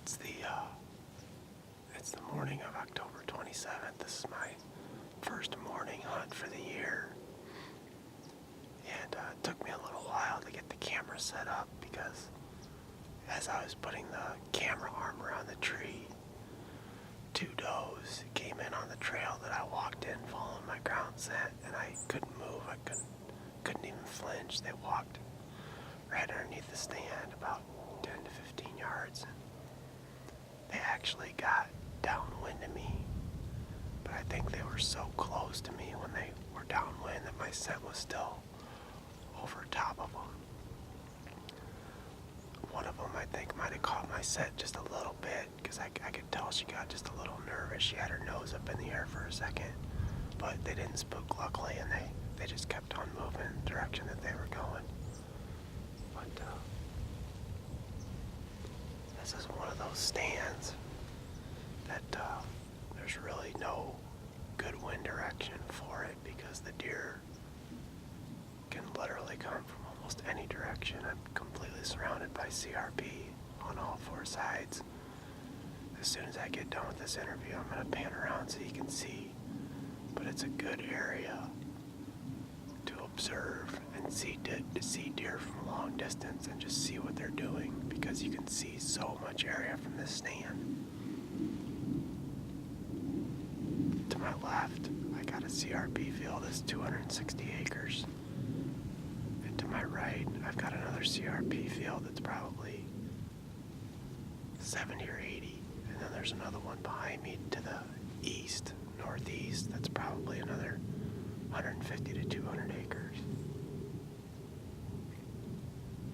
It's the morning of October 27th. This is my first morning hunt for the year. And it took me a little while to get the camera set up because as I was putting the camera arm around the tree, two does came in on the trail that I walked in following my ground scent, and I couldn't move. I couldn't even flinch. They walked right underneath the stand about 10 to 15 yards. They actually got downwind of me, but I think they were so close to me when they were downwind that my scent was still over top of them. One of them, I think, might have caught my scent just a little bit because I could tell she got just a little nervous. She had her nose up in the air for a second, but they didn't spook, luckily, and they just kept on moving in the direction that they were going. But this is one of those stands that there's really no good wind direction for it because the deer can literally come from almost any direction. I'm completely surrounded by CRP on all four sides. As soon as I get done with this interview, I'm going to pan around so you can see. But it's a good area to observe and see deer from a long distance and just see what they're doing because you can see so much area from this stand. To my left, I got a CRP field that's 260 acres. And to my right, I've got another CRP field that's probably 70 or 80. And then there's another one behind me to the east, northeast, that's probably another 150 to 200 acres.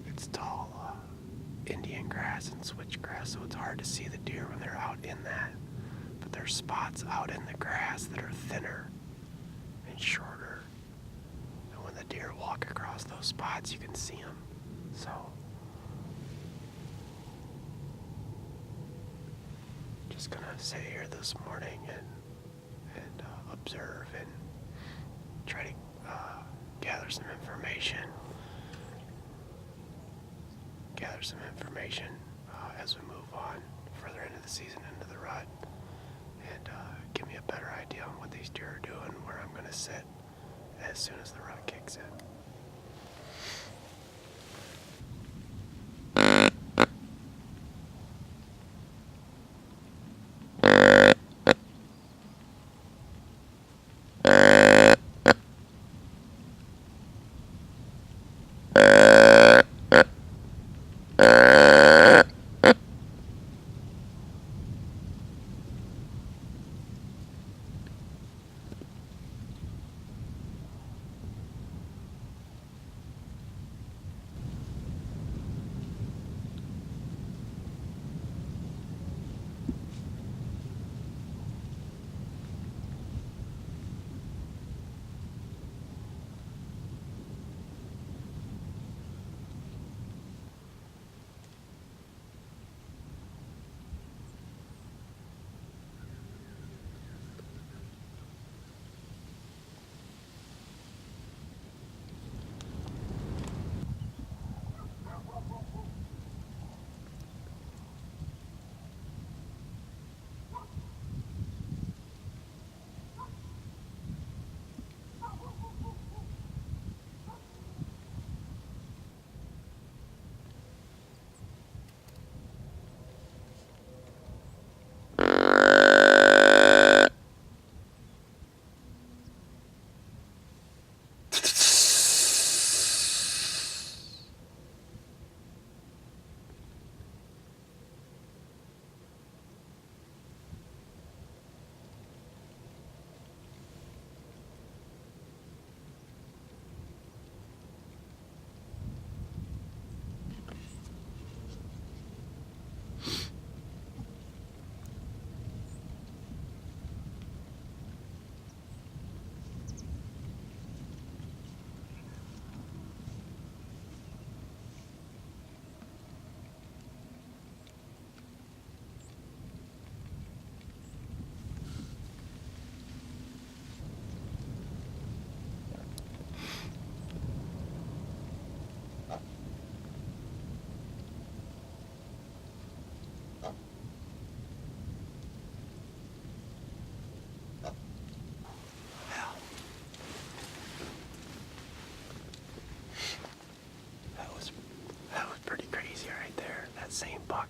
It's tall Indian grass and switchgrass, so it's hard to see the deer when they're out in that. But there's spots out in the grass that are thinner and shorter. And when the deer walk across those spots, you can see them. So, just gonna sit here this morning and observe and try to gather some information as we move on further into the season, into the rut, and give me a better idea on what these deer are doing, where I'm going to sit as soon as the rut kicks in.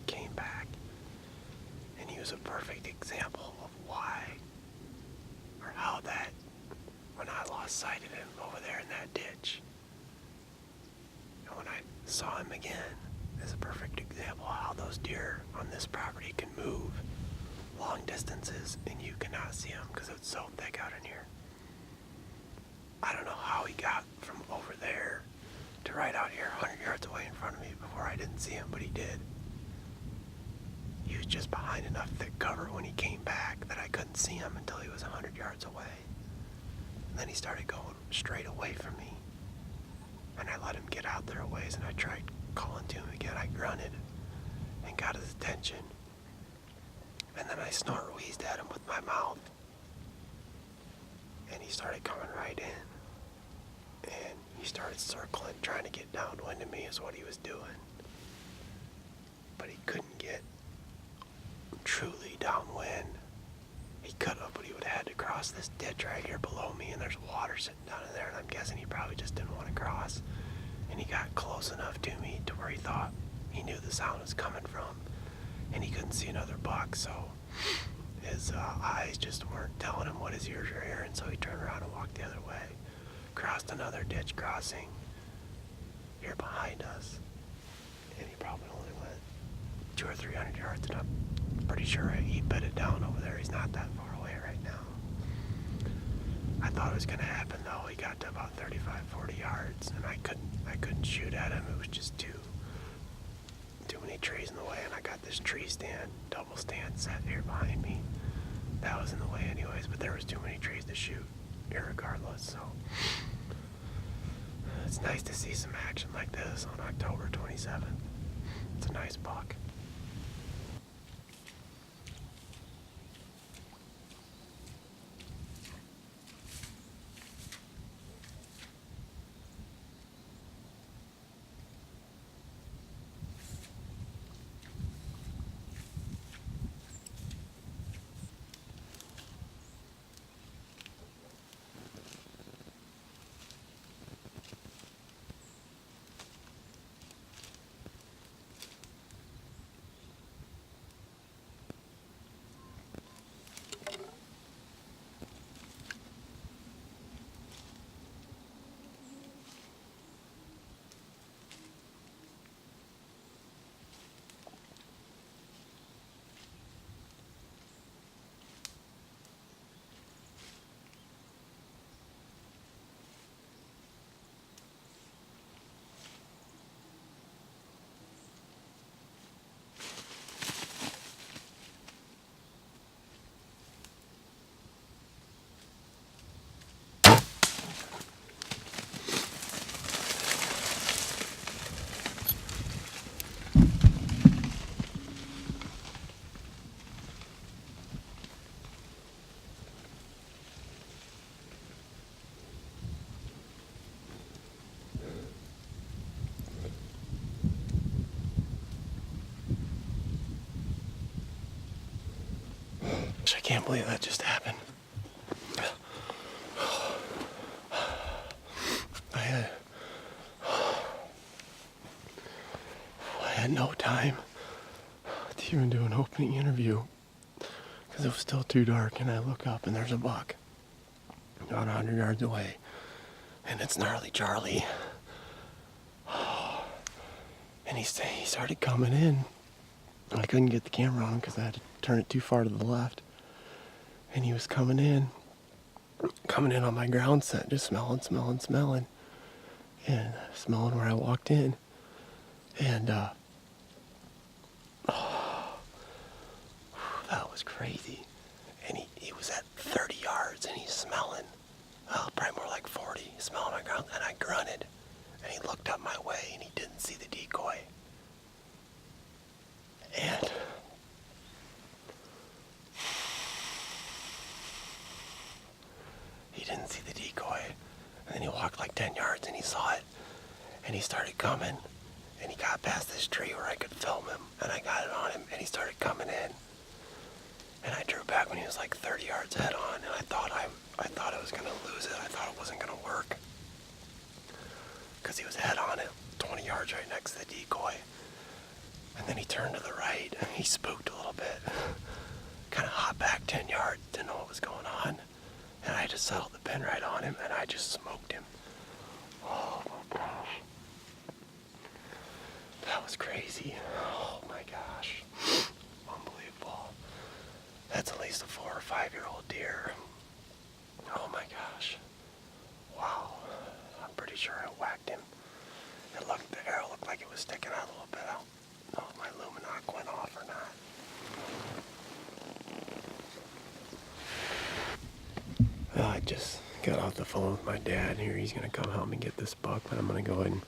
came back. And he was a perfect example of why, or how that, when I lost sight of him over there in that ditch, and when I saw him again, is a perfect example of how those deer on this property can move long distances and you cannot see them because it's so thick out in here. I don't know how he got from over there to right out here 100 yards away in front of me before I didn't see him, but he did. He was just behind enough thick cover when he came back that I couldn't see him until he was 100 yards away. And then he started going straight away from me. And I let him get out there a ways, and I tried calling to him again. I grunted and got his attention. And then I snort-wheezed at him with my mouth. And he started coming right in. And he started circling, trying to get downwind of me is what he was doing. But he couldn't get truly downwind. He could have, but he would have had to cross this ditch right here below me, and there's water sitting down in there, and I'm guessing he probably just didn't want to cross. And he got close enough to me to where he thought he knew the sound was coming from, and he couldn't see another buck, so his eyes just weren't telling him what his ears were hearing, so he turned around and walked the other way, crossed another ditch crossing here behind us, and he probably only went 200 or 300 yards, and I'm pretty sure he bedded down over there. He's not that far away right now. I thought it was going to happen though. He got to about 35, 40 yards, and I couldn't shoot at him. It was just too many trees in the way, and I got this tree stand, double stand set here behind me. That was in the way anyways, but there was too many trees to shoot irregardless, so it's nice to see some action like this on October 27th. It's a nice buck. I can't believe that just happened. I had no time to even do an opening interview because it was still too dark, and I look up and there's a buck about 100 yards away, and it's Gnarly Charlie. And he started coming in. I couldn't get the camera on him because I had to turn it too far to the left. And he was coming in on my ground scent, just smelling, and smelling where I walked in. And that was crazy. And he was at 30 yards, and he's smelling, probably more like 40, smelling my ground, and I grunted. And he looked up my way, and he didn't see the decoy. And he didn't see the decoy. And then he walked like 10 yards, and he saw it. And he started coming. And he got past this tree where I could film him. And I got it on him, and he started coming in. And I drew back when he was like 30 yards head on. And I thought I was going to lose it. I thought it wasn't going to work. Because he was head on it, 20 yards right next to the decoy. And then he turned to the right, he spooked a little bit. Kind of hopped back 10 yards, didn't know what was going on. And I just settled the pin right on him, and I just smoked him. Oh my gosh. That was crazy. Oh my gosh. Unbelievable. That's at least a 4 or 5 year old deer. Oh my gosh. Wow. I'm pretty sure I whacked him. The arrow looked like it was sticking out a little bit. I don't know if my Luminoc went off or not. Well, I just got off the phone with my dad here. He's going to come help me get this buck, but I'm going to go ahead and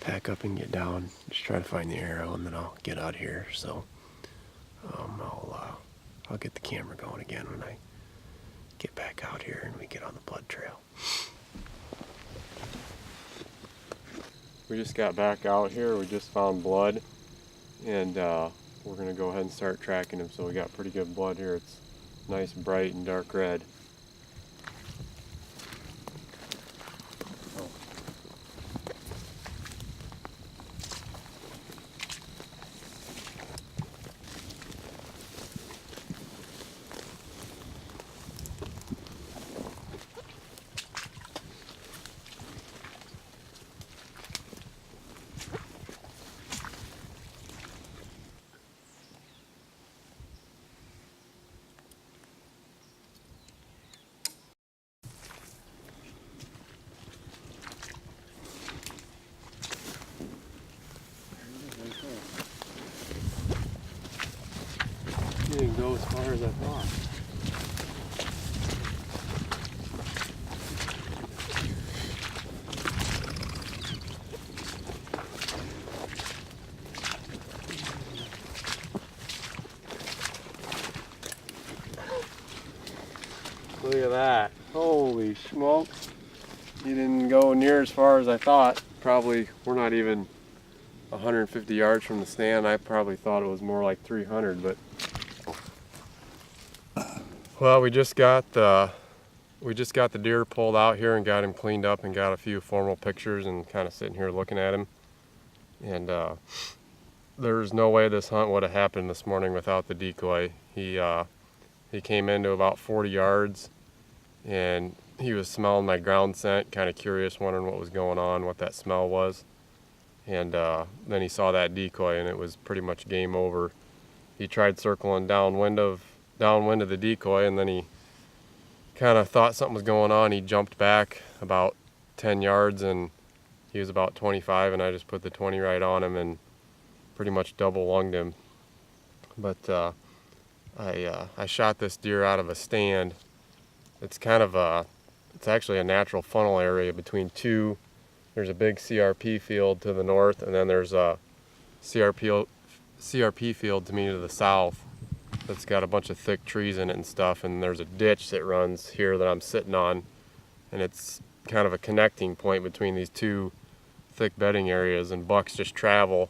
pack up and get down. Just try to find the arrow, and then I'll get out here. So I'll get the camera going again when I get back out here and we get on the blood trail. We just got back out here. We just found blood, and we're going to go ahead and start tracking him. So we got pretty good blood here. It's nice, bright, and dark red. He didn't go as far as I thought. Look at that. Holy smokes. He didn't go near as far as I thought. Probably, we're not even 150 yards from the stand. I probably thought it was more like 300, but well, we just got the deer pulled out here and got him cleaned up and got a few formal pictures and kind of sitting here looking at him. And there's no way this hunt would have happened this morning without the decoy. He came into about 40 yards and he was smelling my ground scent, kind of curious, wondering what was going on, what that smell was. And then he saw that decoy and it was pretty much game over. He tried circling downwind of the decoy, and then he kind of thought something was going on. He jumped back about 10 yards and he was about 25, and I just put the 20 right on him and pretty much double lunged him. But I shot this deer out of a stand. It's it's actually a natural funnel area between two. There's a big CRP field to the north, and then there's a CRP field to me to the south that's got a bunch of thick trees in it and stuff, and there's a ditch that runs here that I'm sitting on, and it's kind of a connecting point between these two thick bedding areas, and bucks just travel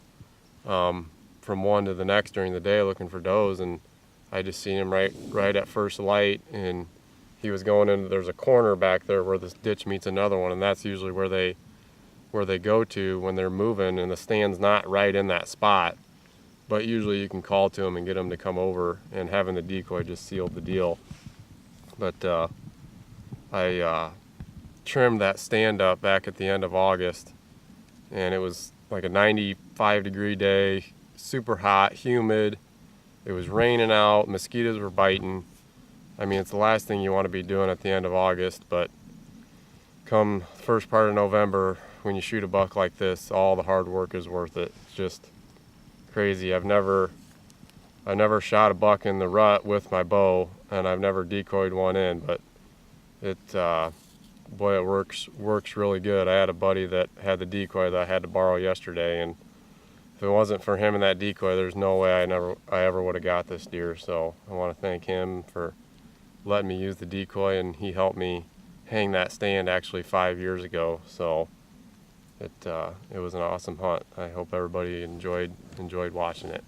from one to the next during the day looking for does, and I just seen him right at first light, and he was going into, there's a corner back there where this ditch meets another one, and that's usually where they go to when they're moving, and the stand's not right in that spot. But usually you can call to them and get them to come over, and having the decoy just sealed the deal. But I trimmed that stand up back at the end of August, and it was like a 95-degree day, super hot, humid. It was raining out, mosquitoes were biting. I mean, it's the last thing you want to be doing at the end of August, but come first part of November, when you shoot a buck like this, all the hard work is worth it. It's just crazy. I've never shot a buck in the rut with my bow, and I've never decoyed one in, but boy, it works really good. I had a buddy that had the decoy that I had to borrow yesterday, and if it wasn't for him and that decoy, there's no way I ever would have got this deer. So I want to thank him for letting me use the decoy, and he helped me hang that stand actually 5 years ago. So it was an awesome hunt. I hope everybody enjoyed watching it.